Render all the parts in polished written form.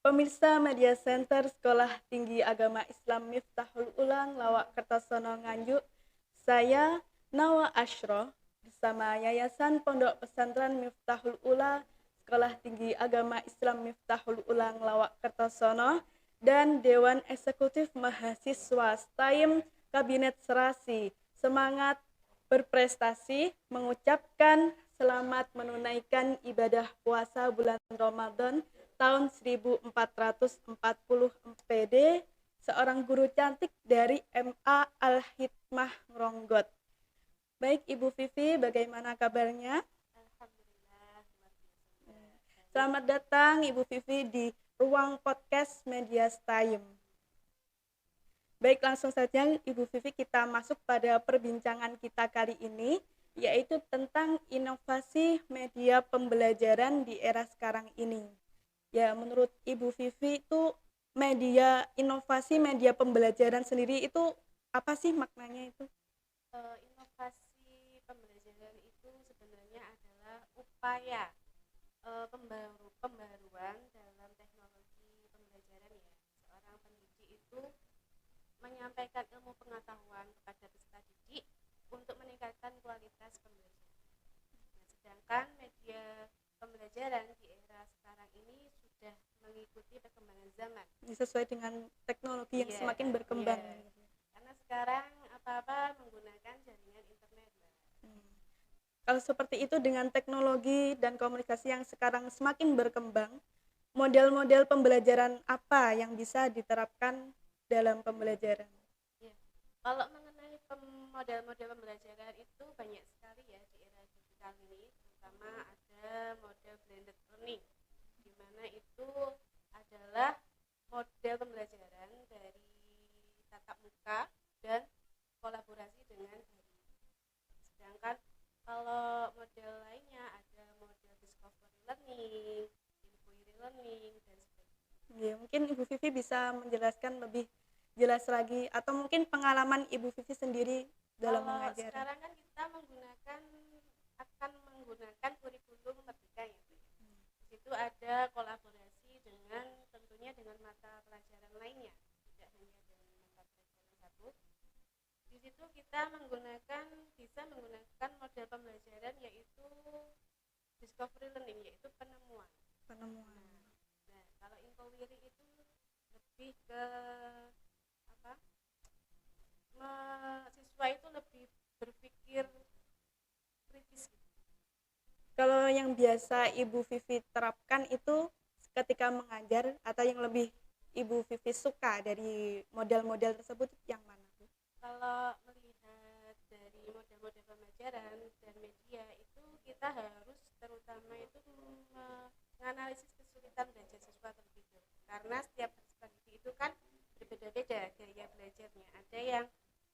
Pemirsa Media Center Sekolah Tinggi Agama Islam Miftahul Ulang Lawak Kertosono Nganjuk, saya Nawa Ashro bersama Yayasan Pondok Pesantren Miftahul Ula Sekolah Tinggi Agama Islam Miftahul Ulang Lawak Kertosono dan Dewan Eksekutif Mahasiswa STAIM Kabinet Serasi semangat berprestasi mengucapkan selamat menunaikan ibadah puasa bulan Ramadan tahun 1440 MPD, seorang guru cantik dari MA Al-Hikmah Ngronggot. Baik Ibu Vivi, bagaimana kabarnya? Alhamdulillah. Selamat datang Ibu Vivi di ruang podcast Media Time. Baik, langsung saja Ibu Vivi, kita masuk pada perbincangan kita kali ini, yaitu tentang inovasi media pembelajaran di era sekarang ini. Ya, menurut Ibu Vivi itu inovasi media pembelajaran sendiri itu apa sih maknanya itu? Inovasi pembelajaran itu sebenarnya adalah upaya pembaruan dalam teknologi pembelajaran ya. Seorang pendidik itu menyampaikan ilmu pengetahuan kepada peserta didik untuk meningkatkan kualitas pembelajaran. Nah, sedangkan media pembelajaran di era sekarang ini sudah mengikuti perkembangan zaman. Sesuai dengan teknologi yang semakin berkembang. Karena sekarang apa-apa menggunakan jaringan internet. Kalau seperti itu dengan teknologi dan komunikasi yang sekarang semakin berkembang, model-model pembelajaran apa yang bisa diterapkan dalam pembelajaran? Ya. Kalau mengenai model-model pembelajaran itu banyak sekali ya di era digital ini, terutama ada model blended learning, di mana itu adalah model pembelajaran dari tatap muka dan kolaborasi dengan daring. Sedangkan kalau model lainnya ada model discovery learning, inquiry learning, dan sebagainya. Ya, mungkin Ibu Vivi bisa menjelaskan lebih jelas lagi atau mungkin pengalaman Ibu Vivi sendiri dalam Kalau mengajar. sekarang kan kita akan menggunakan kurikulum merdeka ya. Di situ ada kolaborasi dengan tentunya dengan mata pelajaran lainnya, tidak hanya dengan mata pelajaran satu. Di situ kita bisa menggunakan model pembelajaran yaitu discovery learning, yaitu penemuan. Nah, kalau inquiry itu lebih ke siswa itu lebih berpikir kritis. Kalau yang biasa Ibu Vivi terapkan itu ketika mengajar atau yang lebih Ibu Vivi suka dari model-model tersebut yang mana? Kalau melihat dari model-model pembelajaran dan media itu kita harus terutama itu menganalisis kesulitan belajar siswa terlebih dahulu, karena setiap siswa itu kan berbeda-beda gaya belajarnya. Ada yang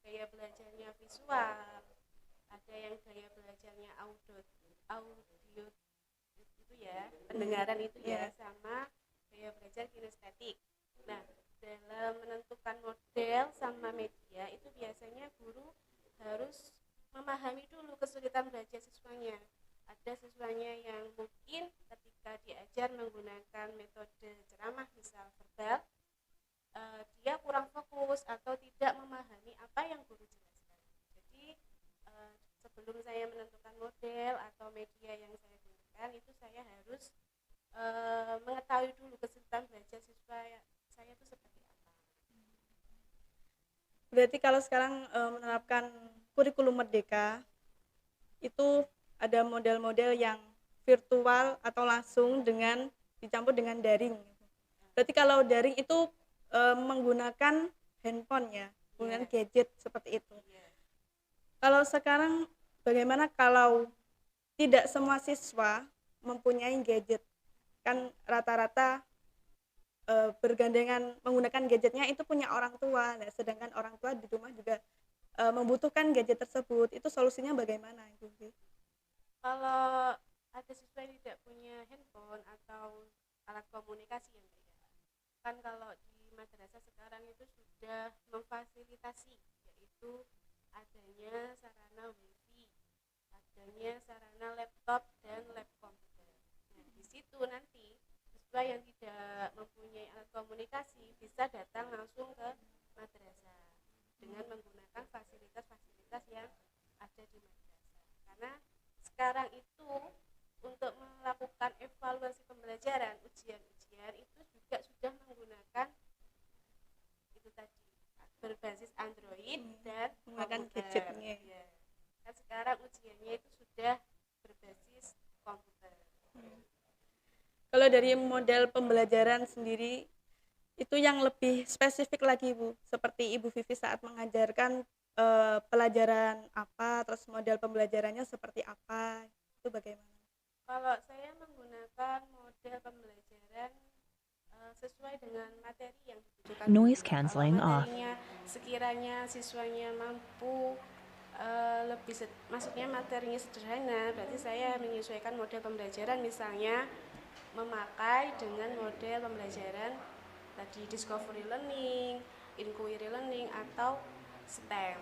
gaya belajarnya visual, ada yang gaya belajarnya audio itu ya, pendengaran itu ya, sama gaya belajar kinestetik. Nah, dalam menentukan model sama media itu biasanya guru harus memahami dulu kesulitan belajar siswanya. Ada siswanya yang mungkin ketika diajar menggunakan metode ceramah misal verbal, dia kurang fokus atau tidak memahami apa yang guru jelaskan. Jadi sebelum saya menentukan model atau media yang saya gunakan, itu saya harus mengetahui dulu kesulitan belajar siswa saya itu seperti apa. Berarti kalau sekarang menerapkan kurikulum merdeka itu ada model-model yang virtual atau langsung dengan dicampur dengan daring. Berarti kalau daring itu menggunakan handphone ya, menggunakan gadget seperti itu. Kalau sekarang bagaimana kalau tidak semua siswa mempunyai gadget? Kan rata-rata bergandengan menggunakan gadgetnya itu punya orang tua, nah, sedangkan orang tua di rumah juga membutuhkan gadget tersebut. Itu solusinya bagaimana Ibu? Kalau ada siswa yang tidak punya handphone atau alat komunikasi yang beda, kan kalau di madrasah sekarang itu sudah memfasilitasi, yaitu adanya sarana wifi, adanya sarana laptop dan lab komputer. Nah, di situ nanti siswa yang tidak mempunyai dari model pembelajaran sendiri itu yang lebih spesifik lagi Bu, seperti Ibu Vivi saat mengajarkan pelajaran apa, terus model pembelajarannya seperti apa, itu bagaimana? Kalau saya menggunakan model pembelajaran sesuai dengan materi yang dibutuhkan. Noise Kalau cancelling off. materinya sekiranya siswanya mampu maksudnya materinya sederhana, berarti saya menyesuaikan model pembelajaran, misalnya memakai dengan model pembelajaran tadi discovery learning, inquiry learning, atau STEM.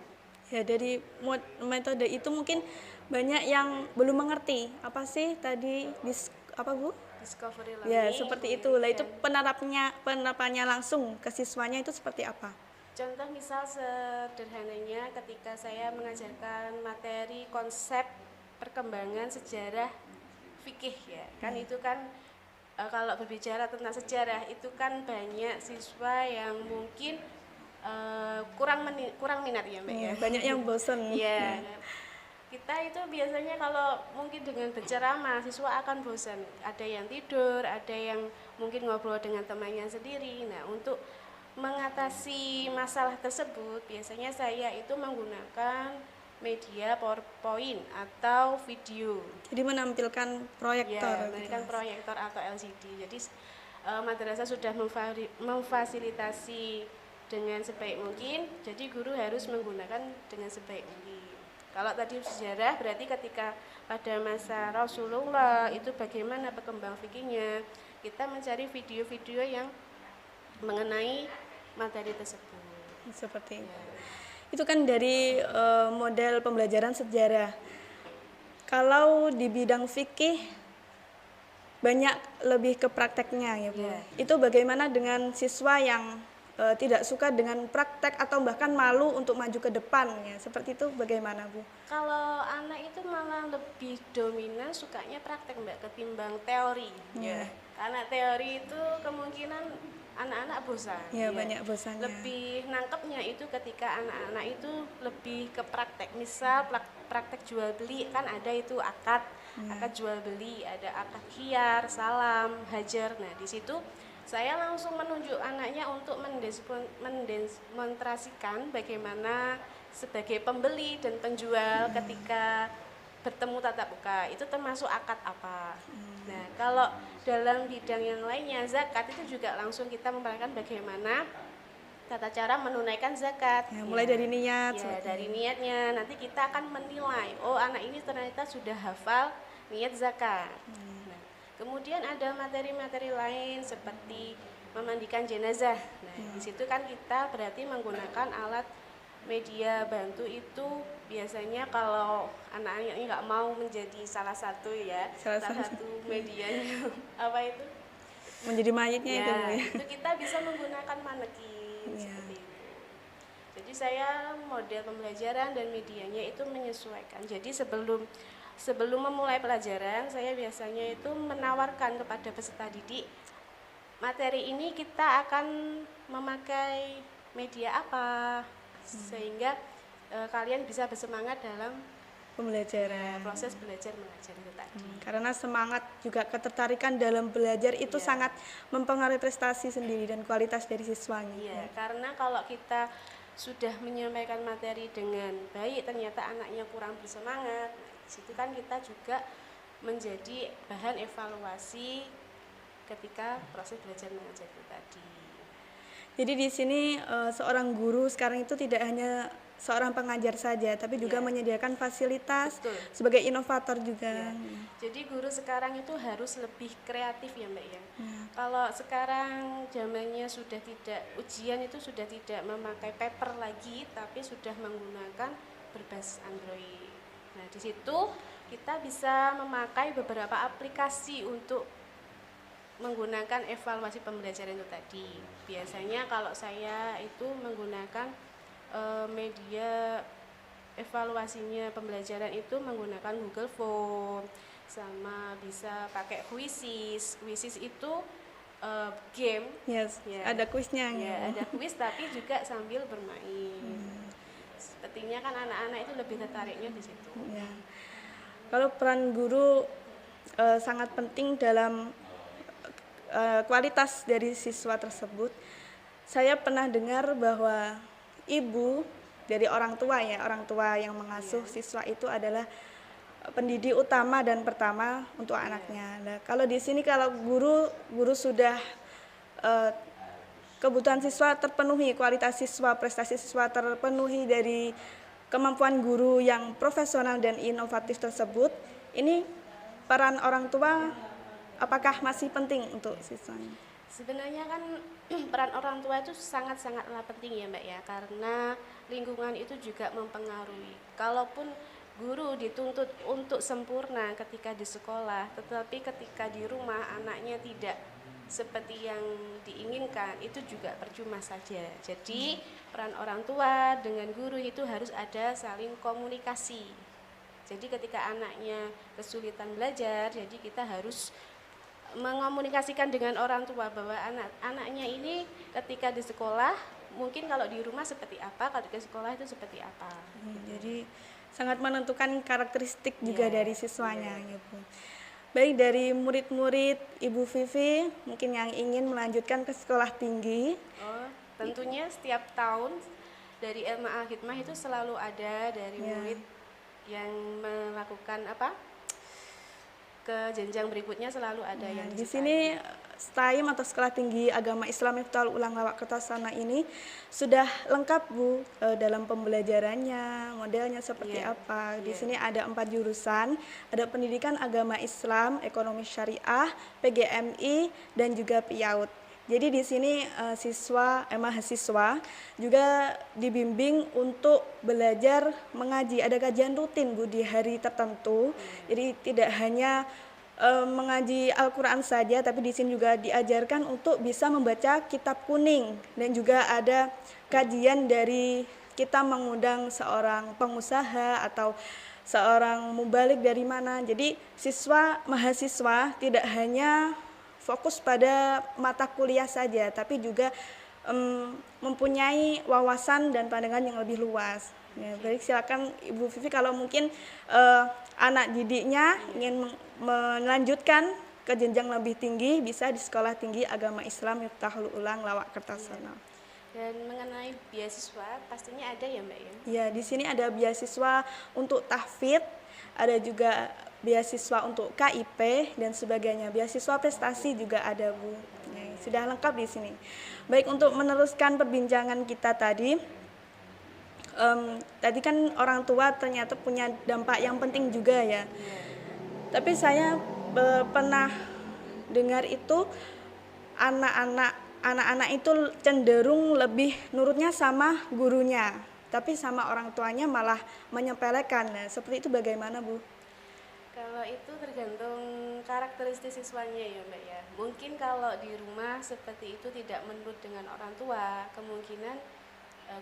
Ya, dari metode itu mungkin banyak yang belum mengerti apa sih tadi apa Bu? Discovery Ya, learning. seperti itu. Lah itu penerapannya langsung ke siswanya itu seperti apa? Contoh misal sederhananya ketika saya mengajarkan materi konsep perkembangan sejarah fikih ya, kan itu kan kalau berbicara tentang sejarah itu kan banyak siswa yang mungkin kurang minat ya Mbak ya. Banyak yang bosan. Iya. Kita itu biasanya kalau mungkin dengan berceramah siswa akan bosan. Ada yang tidur, ada yang mungkin ngobrol dengan temannya sendiri. Nah, untuk mengatasi masalah tersebut biasanya saya itu menggunakan media PowerPoint atau video. Jadi menampilkan proyektor. Ya, menampilkan proyektor atau LCD. Jadi madrasah sudah memfasilitasi dengan sebaik mungkin, jadi guru harus menggunakan dengan sebaik mungkin. Kalau tadi sejarah berarti ketika pada masa Rasulullah itu bagaimana perkembangan fikihnya, kita mencari video-video yang mengenai materi tersebut. Seperti ya. Itu kan dari model pembelajaran sejarah. Kalau di bidang fikih banyak lebih ke prakteknya ya Bu. Itu bagaimana dengan siswa yang tidak suka dengan praktek atau bahkan malu untuk maju ke depan ya, seperti itu bagaimana Bu? Kalau anak itu malah lebih dominan sukanya praktek Mbak ketimbang teori. Ya. Karena teori itu kemungkinan anak-anak bosan. Ya, banyak bosannya. Lebih nangkepnya itu ketika anak-anak itu lebih ke praktek. Misal praktek jual beli kan ada itu akad jual beli, ada akad khiyar, salam, hajar. Nah, di situ saya langsung menunjuk anaknya untuk mendemonstrasikan bagaimana sebagai pembeli dan penjual ketika bertemu tatap muka itu termasuk akad apa. Nah, kalau dalam bidang yang lainnya zakat itu juga langsung kita memperlihatkan bagaimana tata cara menunaikan zakat. Ya, mulai dari niat. Ya, dari niatnya. Nanti kita akan menilai, oh anak ini ternyata sudah hafal niat zakat. Nah, kemudian ada materi-materi lain seperti memandikan jenazah. Nah, di situ kan kita berarti menggunakan alat media bantu itu biasanya kalau anak-anak nggak mau menjadi salah satu medianya apa itu menjadi mayitnya ya, itu Bu, ya. itu kita bisa menggunakan manekin seperti itu. Jadi saya model pembelajaran dan medianya itu menyesuaikan. Jadi sebelum memulai pelajaran saya biasanya itu menawarkan kepada peserta didik materi ini kita akan memakai media apa sehingga kalian bisa bersemangat dalam pembelajaran, proses belajar mengajar itu tadi. Karena semangat juga ketertarikan dalam belajar itu sangat mempengaruhi prestasi sendiri dan kualitas dari siswanya. Iya, karena kalau kita sudah menyampaikan materi dengan baik ternyata anaknya kurang bersemangat, nah, situ kan kita juga menjadi bahan evaluasi ketika proses belajar mengajar itu tadi. Jadi di sini seorang guru sekarang itu tidak hanya seorang pengajar saja, tapi juga menyediakan fasilitas. Betul. Sebagai inovator juga. Jadi guru sekarang itu harus lebih kreatif ya Mbak ya. Kalau sekarang zamannya sudah tidak, ujian itu sudah tidak memakai paper lagi, tapi sudah menggunakan berbasis Android. Nah di situ kita bisa memakai beberapa aplikasi untuk menggunakan evaluasi pembelajaran itu tadi. Biasanya kalau saya itu menggunakan media evaluasinya pembelajaran itu menggunakan Google Form, sama bisa pakai Quizzes. Quizzes itu game. Ada kuisnya. Ada kuis tapi juga sambil bermain. Sepertinya kan anak-anak itu lebih tertariknya di situ. Kalau peran guru sangat penting dalam kualitas dari siswa tersebut, saya pernah dengar bahwa ibu dari orang tua ya, orang tua yang mengasuh siswa itu adalah pendidik utama dan pertama untuk anaknya. Nah, kalau di sini kalau guru sudah eh, kebutuhan siswa terpenuhi, kualitas siswa, prestasi siswa terpenuhi dari kemampuan guru yang profesional dan inovatif tersebut, ini peran orang tua apakah masih penting untuk siswanya? Sebenarnya kan peran orang tua itu sangat-sangatlah penting ya Mbak ya, karena lingkungan itu juga mempengaruhi. Kalaupun guru dituntut untuk sempurna ketika di sekolah, tetapi ketika di rumah anaknya tidak seperti yang diinginkan, itu juga percuma saja. Jadi peran orang tua dengan guru itu harus ada saling komunikasi. Jadi ketika anaknya kesulitan belajar, jadi kita harus mengomunikasikan dengan orang tua bahwa anaknya ini ketika di sekolah mungkin kalau di rumah seperti apa, kalau di sekolah itu seperti apa. Jadi sangat menentukan karakteristik juga dari siswanya gitu. Baik, dari murid-murid Ibu Vivi mungkin yang ingin melanjutkan ke sekolah tinggi. Tentunya setiap tahun dari LMA Hikmah itu selalu ada dari murid yang melakukan ke jenjang berikutnya, selalu ada yang di sini STAIM atau Sekolah Tinggi Agama Islam Miftahul Ulang Lawak Kertosono ini sudah lengkap Bu dalam pembelajarannya, modelnya seperti apa. Di sini ada 4 jurusan, ada pendidikan agama Islam, ekonomi syariah, PGMI, dan juga PIAUD. Jadi di sini mahasiswa juga dibimbing untuk belajar mengaji. Ada kajian rutin Bu di hari tertentu. Jadi tidak hanya mengaji Al-Quran saja, tapi di sini juga diajarkan untuk bisa membaca kitab kuning, dan juga ada kajian dari kita mengundang seorang pengusaha atau seorang mubalik dari mana. Jadi mahasiswa tidak hanya fokus pada mata kuliah saja, tapi juga mempunyai wawasan dan pandangan yang lebih luas. Ya, baik, silakan Ibu Vivi kalau mungkin anak didiknya ingin melanjutkan ke jenjang lebih tinggi, bisa di Sekolah Tinggi Agama Islam Miftahul Ulang Lawak Kertosono. Dan mengenai beasiswa pastinya ada ya Mbak ya? Ya, di sini ada beasiswa untuk tahfidz, ada juga beasiswa untuk KIP dan sebagainya. Beasiswa prestasi juga ada Bu. Ya, sudah lengkap di sini. Baik, untuk meneruskan perbincangan kita tadi, tadi kan orang tua ternyata punya dampak yang penting juga ya. Tapi saya pernah dengar itu anak-anak itu cenderung lebih nurutnya sama gurunya, tapi sama orang tuanya malah menyepelekan. Nah, seperti itu bagaimana Bu? Kalau itu tergantung karakteristik siswanya ya Mbak ya. Mungkin kalau di rumah seperti itu tidak menurut dengan orang tua, kemungkinan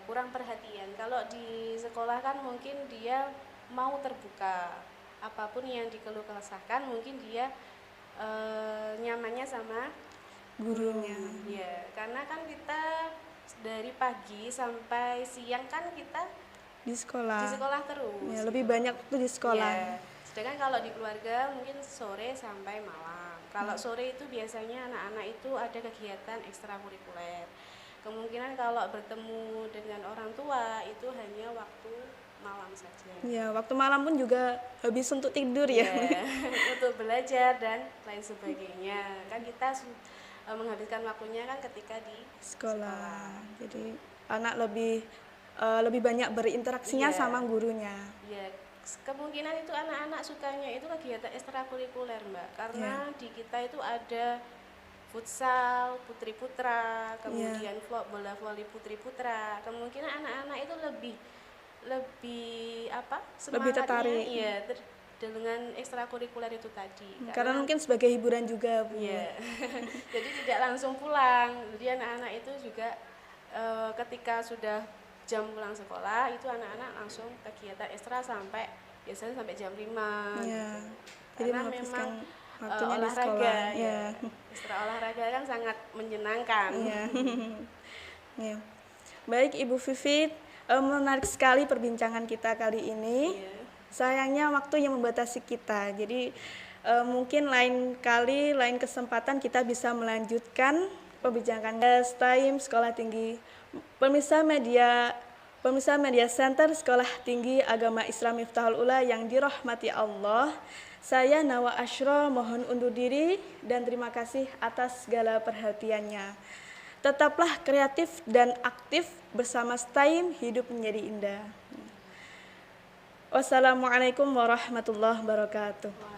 kurang perhatian. Kalau di sekolah kan mungkin dia mau terbuka, apapun yang dikeluh kesahkan mungkin dia nyamannya sama Gurunya. Ya, karena kan kita dari pagi sampai siang kan kita Di sekolah terus. Ya, lebih banyak tuh di sekolah. Ya, sedangkan kalau di keluarga mungkin sore sampai malam. Kalau sore itu biasanya anak-anak itu ada kegiatan ekstrakurikuler. Kemungkinan kalau bertemu dengan orang tua itu hanya waktu malam saja. Ya, waktu malam pun juga habis untuk tidur ya. Untuk belajar dan lain sebagainya. Kan kita menghabiskan waktunya kan ketika di sekolah. Jadi anak lebih banyak berinteraksinya sama gurunya. Iya, kemungkinan itu anak-anak sukanya itu kegiatan ekstrakurikuler Mbak, karena di kita itu ada futsal putri putra, kemudian bola voli putri putra. Kemungkinan anak-anak itu lebih semangatnya, lebih tertarik dengan ekstrakurikuler itu tadi. Karena mungkin sebagai hiburan juga Bu. Iya. Jadi tidak langsung pulang. Jadi anak-anak itu juga ketika sudah jam pulang sekolah itu anak-anak langsung kegiatan ekstra biasanya sampai jam 5. Ya. Jadi karena memang olahraga ekstra olahraga kan sangat menyenangkan. Ya. Baik Ibu Vivi, menarik sekali perbincangan kita kali ini. Sayangnya waktu yang membatasi kita. Jadi Mungkin lain kali, lain kesempatan kita bisa melanjutkan pembicaraan STAIM Sekolah Tinggi Pemirsa Media Center Sekolah Tinggi Agama Islam Miftahul Ula yang dirahmati Allah. Saya Nawa Ashro mohon undur diri dan terima kasih atas segala perhatiannya. Tetaplah kreatif dan aktif bersama STAIM, hidup menjadi indah. Wassalamualaikum warahmatullahi wabarakatuh.